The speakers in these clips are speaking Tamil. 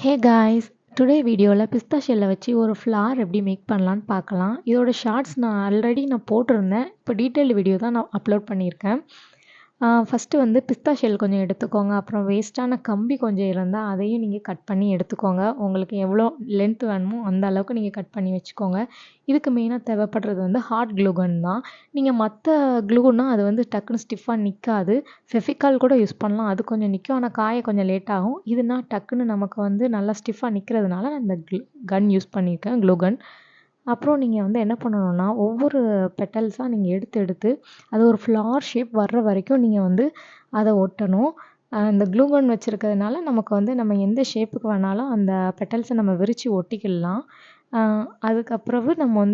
Hey guys, டுடே வீடியோவில் பிஸ்தா ஷெல்லை வச்சு ஒரு ஃப்ளார் எப்படி மேக் பண்ணலான்னு பார்க்கலாம். இதோட ஷார்ட்ஸ் நான் ஆல்ரெடி போட்டிருந்தேன். இப்போ டீட்டெயில் வீடியோ தான் நான் அப்லோட் பண்ணியிருக்கேன். ஃபஸ்ட்டு பிஸ்தா ஷெல் கொஞ்சம் எடுத்துக்கோங்க. அப்புறம் வேஸ்ட்டான கம்பி கொஞ்சம் இருந்தால் அதையும் நீங்கள் கட் பண்ணி எடுத்துக்கோங்க. உங்களுக்கு எவ்வளோ லென்த் வேணுமோ அந்த அளவுக்கு நீங்கள் கட் பண்ணி வச்சுக்கோங்க. இதுக்கு மெயினாக தேவைப்படுறது ஹாட் க்ளூகன் தான். நீங்கள் மற்ற க்ளூனா அது டக்குன்னு ஸ்டிஃபாக நிற்காது. ஃபெவிகால் கூட யூஸ் பண்ணலாம். அது கொஞ்சம் நிற்கும். ஆனால் காய கொஞ்சம் லேட் ஆகும். இதுனா டக்குன்னு நமக்கு நல்லா ஸ்டிஃபாக நிற்கிறதுனால நான் இந்த கன் யூஸ் பண்ணியிருக்கேன், க்ளூகன். அப்புறம் நீங்கள் என்ன பண்ணணும்னா, ஒவ்வொரு பெட்டல்ஸாக நீங்கள் எடுத்து எடுத்து அது ஒரு ஃப்ளார் ஷேப் வர்ற வரைக்கும் நீங்கள் அதை ஒட்டணும். இந்த க்ளூகன் வச்சுருக்கிறதுனால நமக்கு நம்ம எந்த ஷேப்புக்கு வேணாலும் அந்த பெட்டல்ஸை நம்ம விரித்து ஒட்டிக்கிடலாம். அதுக்கப்புறவு நம்ம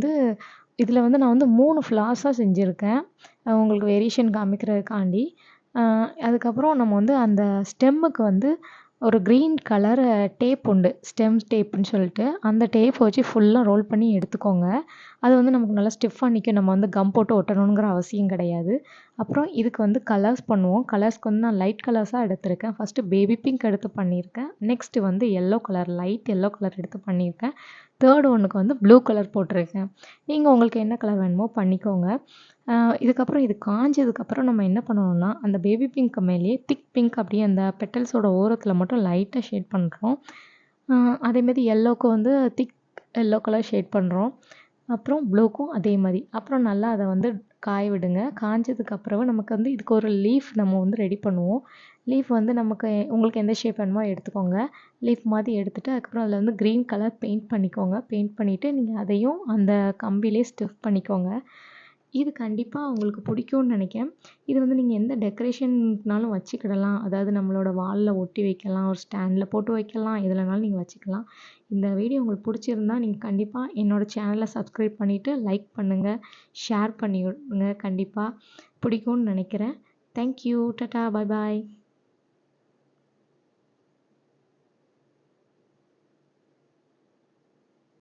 இதில் நான் 3 ஃப்ளார்ஸாக செஞ்சுருக்கேன். உங்களுக்கு வேரியேஷன் காமிக்கிறதுக்காண்டி. அதுக்கப்புறம் நம்ம அந்த ஸ்டெம்முக்கு ஒரு க்ரீன் கலர் டேப் உண்டு. ஸ்டெம் டேப்புன்னு சொல்லிட்டு அந்த டேப்பை வச்சு ஃபுல்லாக ரோல் பண்ணி எடுத்துக்கோங்க. அது நமக்கு நல்லா ஸ்டிஃபாக நிற்கும். நம்ம கம் போட்டு ஒட்டணுங்கிற அவசியம் கிடையாது. அப்புறம் இதுக்கு கலர்ஸ் பண்ணுவோம். கலர்ஸ்க்கு நான் லைட் கலர்ஸாக எடுத்திருக்கேன். ஃபஸ்ட்டு பேபி பிங்க் எடுத்து பண்ணியிருக்கேன். Next yellow colour, light yellow colour எடுத்து பண்ணியிருக்கேன். தேர்ட் ஒன்றுக்கு ப்ளூ கலர் போட்டிருக்கேன். நீங்கள் உங்களுக்கு என்ன கலர் வேணுமோ பண்ணிக்கோங்க. இதுக்கப்புறம் இது காஞ்சதுக்கப்புறம் நம்ம என்ன பண்ணணும்னா, அந்த பேபி பிங்க்கு மேலேயே திக் பிங்க் அப்படியே அந்த பெட்டல்ஸோட ஓரத்தில் மட்டும் லைட்டாக ஷேட் பண்ணுறோம். அதேமாரி எல்லோவுக்கு திக் எல்லோ கலர் ஷேட் பண்ணுறோம். அப்புறம் ப்ளூக்கும் அதே மாதிரி. அப்புறம் நல்லா அதை காய விடுங்க. காஞ்சதுக்கப்புறம் நமக்கு இதுக்கு ஒரு லீஃப் நம்ம ரெடி பண்ணுவோம். லீஃப் நமக்கு உங்களுக்கு எந்த ஷேப் வேணுமோ எடுத்துக்கோங்க. லீஃப் மாதிரி எடுத்துகிட்டு அதுக்கப்புறம் அதில் க்ரீன் கலர் பெயிண்ட் பண்ணிக்கோங்க. பெயிண்ட் பண்ணிவிட்டு நீங்கள் அதையும் அந்த கம்பியிலே ஸ்டிஃப் பண்ணிக்கோங்க. இது கண்டிப்பாக உங்களுக்கு பிடிக்கும்னு நினைக்கிறேன். இது நீங்கள் எந்த டெக்கரேஷன்னாலும் வச்சுக்கிடலாம். அதாவது நம்மளோட வாலில் ஒட்டி வைக்கலாம், ஒரு ஸ்டாண்டில் போட்டு வைக்கலாம், எதுலனாலும் நீங்கள் வச்சுக்கலாம். இந்த வீடியோ உங்களுக்கு பிடிச்சிருந்தா நீங்கள் கண்டிப்பாக என்னோடய சேனலை சப்ஸ்கிரைப் பண்ணிவிட்டு லைக் பண்ணுங்கள், ஷேர் பண்ணி விடுங்க. கண்டிப்பாக பிடிக்கும்னு நினைக்கிறேன். Thank you. Tata, bye bye.